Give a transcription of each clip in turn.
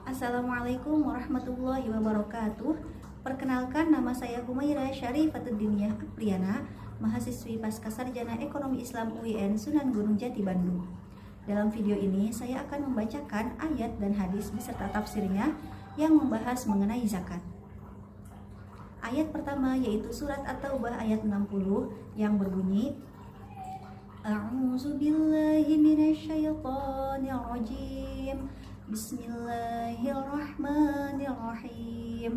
Assalamualaikum warahmatullahi wabarakatuh. Perkenalkan, nama saya Humaira Syarifatuddiniyah Apriana, mahasiswi Pascasarjana Ekonomi Islam UIN Sunan Gunung Jati Bandung. Dalam video ini saya akan membacakan ayat dan hadis beserta tafsirnya yang membahas mengenai zakat. Ayat pertama yaitu surat At-Taubah ayat 60 yang berbunyi, A'udzu billahi minasyaitonir rajim. Bismillahirrahmanirrahim.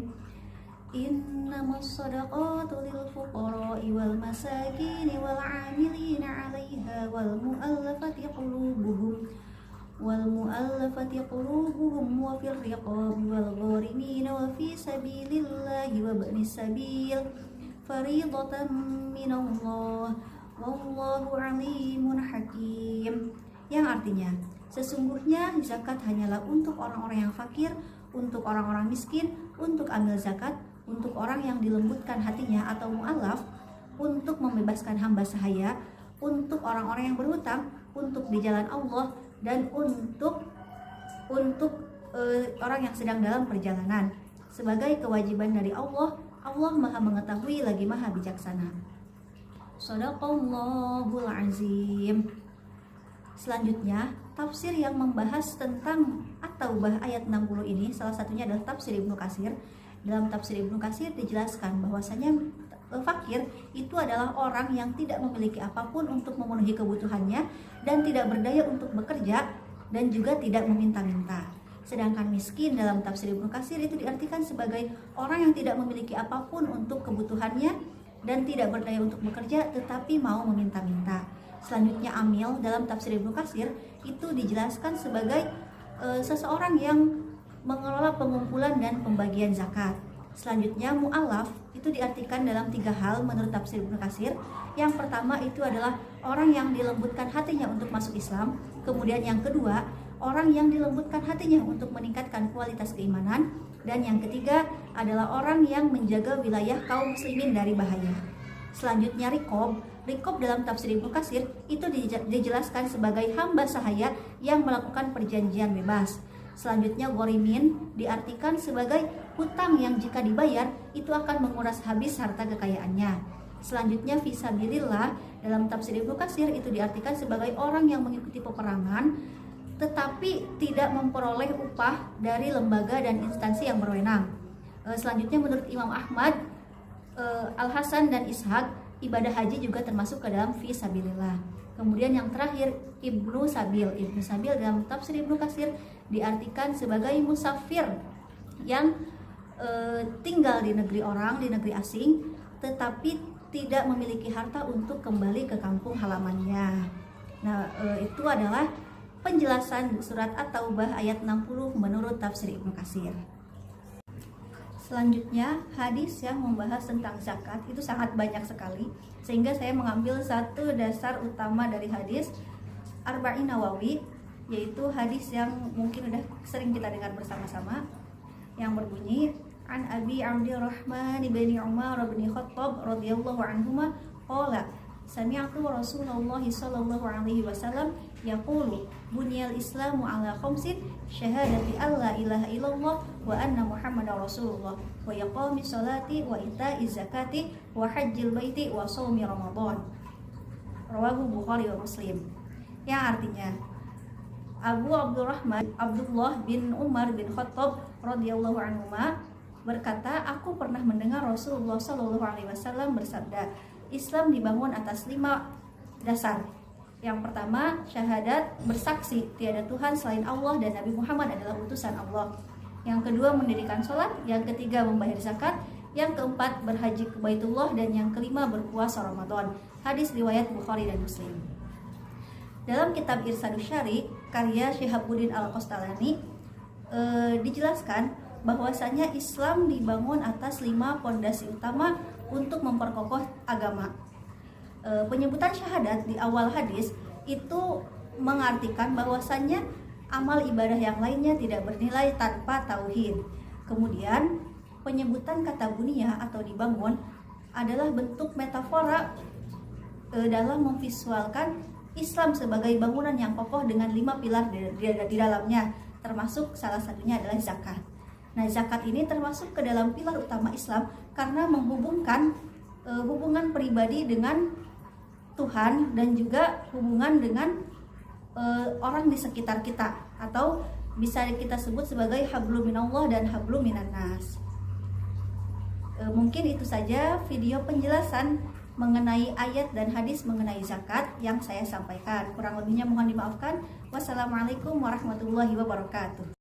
Innamas shadaqatu lil fuqara'i wal masakini wal 'amilina 'alaiha wal mu'allafati qulubuhum wa fil riqabi wal gharimina wa fi sabilillahi wa ibnis sabil fariidatan minallah wallahu 'alimun hakim. Yang artinya, sesungguhnya zakat hanyalah untuk orang-orang yang fakir, untuk orang-orang miskin, untuk amil zakat, untuk orang yang dilembutkan hatinya atau mu'alaf, untuk membebaskan hamba sahaya, untuk orang-orang yang berhutang, untuk di jalan Allah, dan untuk orang yang sedang dalam perjalanan. Sebagai kewajiban dari Allah, Allah Maha mengetahui lagi Maha bijaksana. Shadaqallahul azim. Selanjutnya, tafsir yang membahas tentang At-Taubah ayat 60 ini salah satunya adalah tafsir Ibnu Katsir. Dalam tafsir Ibnu Katsir dijelaskan bahwasanya fakir itu adalah orang yang tidak memiliki apapun untuk memenuhi kebutuhannya dan tidak berdaya untuk bekerja dan juga tidak meminta-minta. Sedangkan miskin dalam tafsir Ibnu Katsir itu diartikan sebagai orang yang tidak memiliki apapun untuk kebutuhannya dan tidak berdaya untuk bekerja tetapi mau meminta-minta. Selanjutnya, amil dalam tafsir Ibnu Katsir itu dijelaskan sebagai seseorang yang mengelola pengumpulan dan pembagian zakat. Selanjutnya, mu'alaf itu diartikan dalam 3 hal menurut tafsir Ibnu Katsir. Yang pertama itu adalah orang yang dilembutkan hatinya untuk masuk Islam. Kemudian yang kedua, orang yang dilembutkan hatinya untuk meningkatkan kualitas keimanan. Dan yang ketiga adalah orang yang menjaga wilayah kaum muslimin dari bahaya. Selanjutnya, Rikob dalam tafsir Ibnu Katsir itu dijelaskan sebagai hamba sahaya yang melakukan perjanjian bebas. Selanjutnya, ghorimin diartikan sebagai hutang yang jika dibayar itu akan menguras habis harta kekayaannya. Selanjutnya, fisabilillah dalam tafsir Ibnu Katsir itu diartikan sebagai orang yang mengikuti peperangan tetapi tidak memperoleh upah dari lembaga dan instansi yang berwenang. Selanjutnya, menurut Imam Ahmad, Al-Hasan dan Ishaq, ibadah haji juga termasuk ke dalam fisabilillah. Kemudian yang terakhir, Ibnu Sabil dalam tafsir Ibnu Katsir diartikan sebagai musafir yang tinggal di negeri orang, di negeri asing, tetapi tidak memiliki harta untuk kembali ke kampung halamannya. Nah, itu adalah penjelasan surat At-Taubah ayat 60 menurut tafsir Ibnu Katsir. Selanjutnya, hadis yang membahas tentang zakat itu sangat banyak sekali, sehingga saya mengambil satu dasar utama dari hadis Arba'in Nawawi, yaitu hadis yang mungkin udah sering kita dengar bersama-sama, yang berbunyi, An Abi Abdurrahman ibni Umar bin Khattab radhiyallahu anhuma qala sami'tu Rasulullah sallallahu alaihi wasallam yaqulu bunyal islamu ala khamsin syahadati alla ilaha illallah wa anna muhammadar rasulullah wa iqamis salati wa ita'iz zakati wa hajjil baiti wa shaumi ramadan. Rawahu Bukhari wa Muslim. Yang artinya, Abu Abdurrahman Abdullah bin Umar bin Khattab radhiyallahu anhuma berkata, aku pernah mendengar Rasulullah sallallahu alaihi wasallam bersabda, Islam dibangun atas 5 dasar. Yang pertama, syahadat, bersaksi tiada Tuhan selain Allah dan Nabi Muhammad adalah utusan Allah. Yang kedua, mendirikan sholat. Yang ketiga, membayar zakat. Yang keempat, berhaji ke Baitullah. Dan yang kelima, berpuasa Ramadan. Hadis riwayat Bukhari dan Muslim. Dalam kitab Irsadus Syari karya Syihabuddin Al-Qastalani dijelaskan bahwasanya Islam dibangun atas 5 pondasi utama untuk memperkokoh agama. Penyebutan syahadat di awal hadis itu mengartikan bahwasannya amal ibadah yang lainnya tidak bernilai tanpa tauhid. Kemudian penyebutan kata buniyah atau dibangun adalah bentuk metafora dalam memvisualkan Islam sebagai bangunan yang kokoh dengan 5 pilar di dalamnya. termasuk salah satunya adalah zakat. Nah, zakat ini termasuk ke dalam pilar utama Islam karena menghubungkan hubungan pribadi dengan Tuhan dan juga hubungan dengan orang di sekitar kita, atau bisa kita sebut sebagai hablum minallah dan hablum minannas. Mungkin itu saja video penjelasan mengenai ayat dan hadis mengenai zakat yang saya sampaikan. Kurang lebihnya mohon dimaafkan. Wassalamualaikum warahmatullahi wabarakatuh.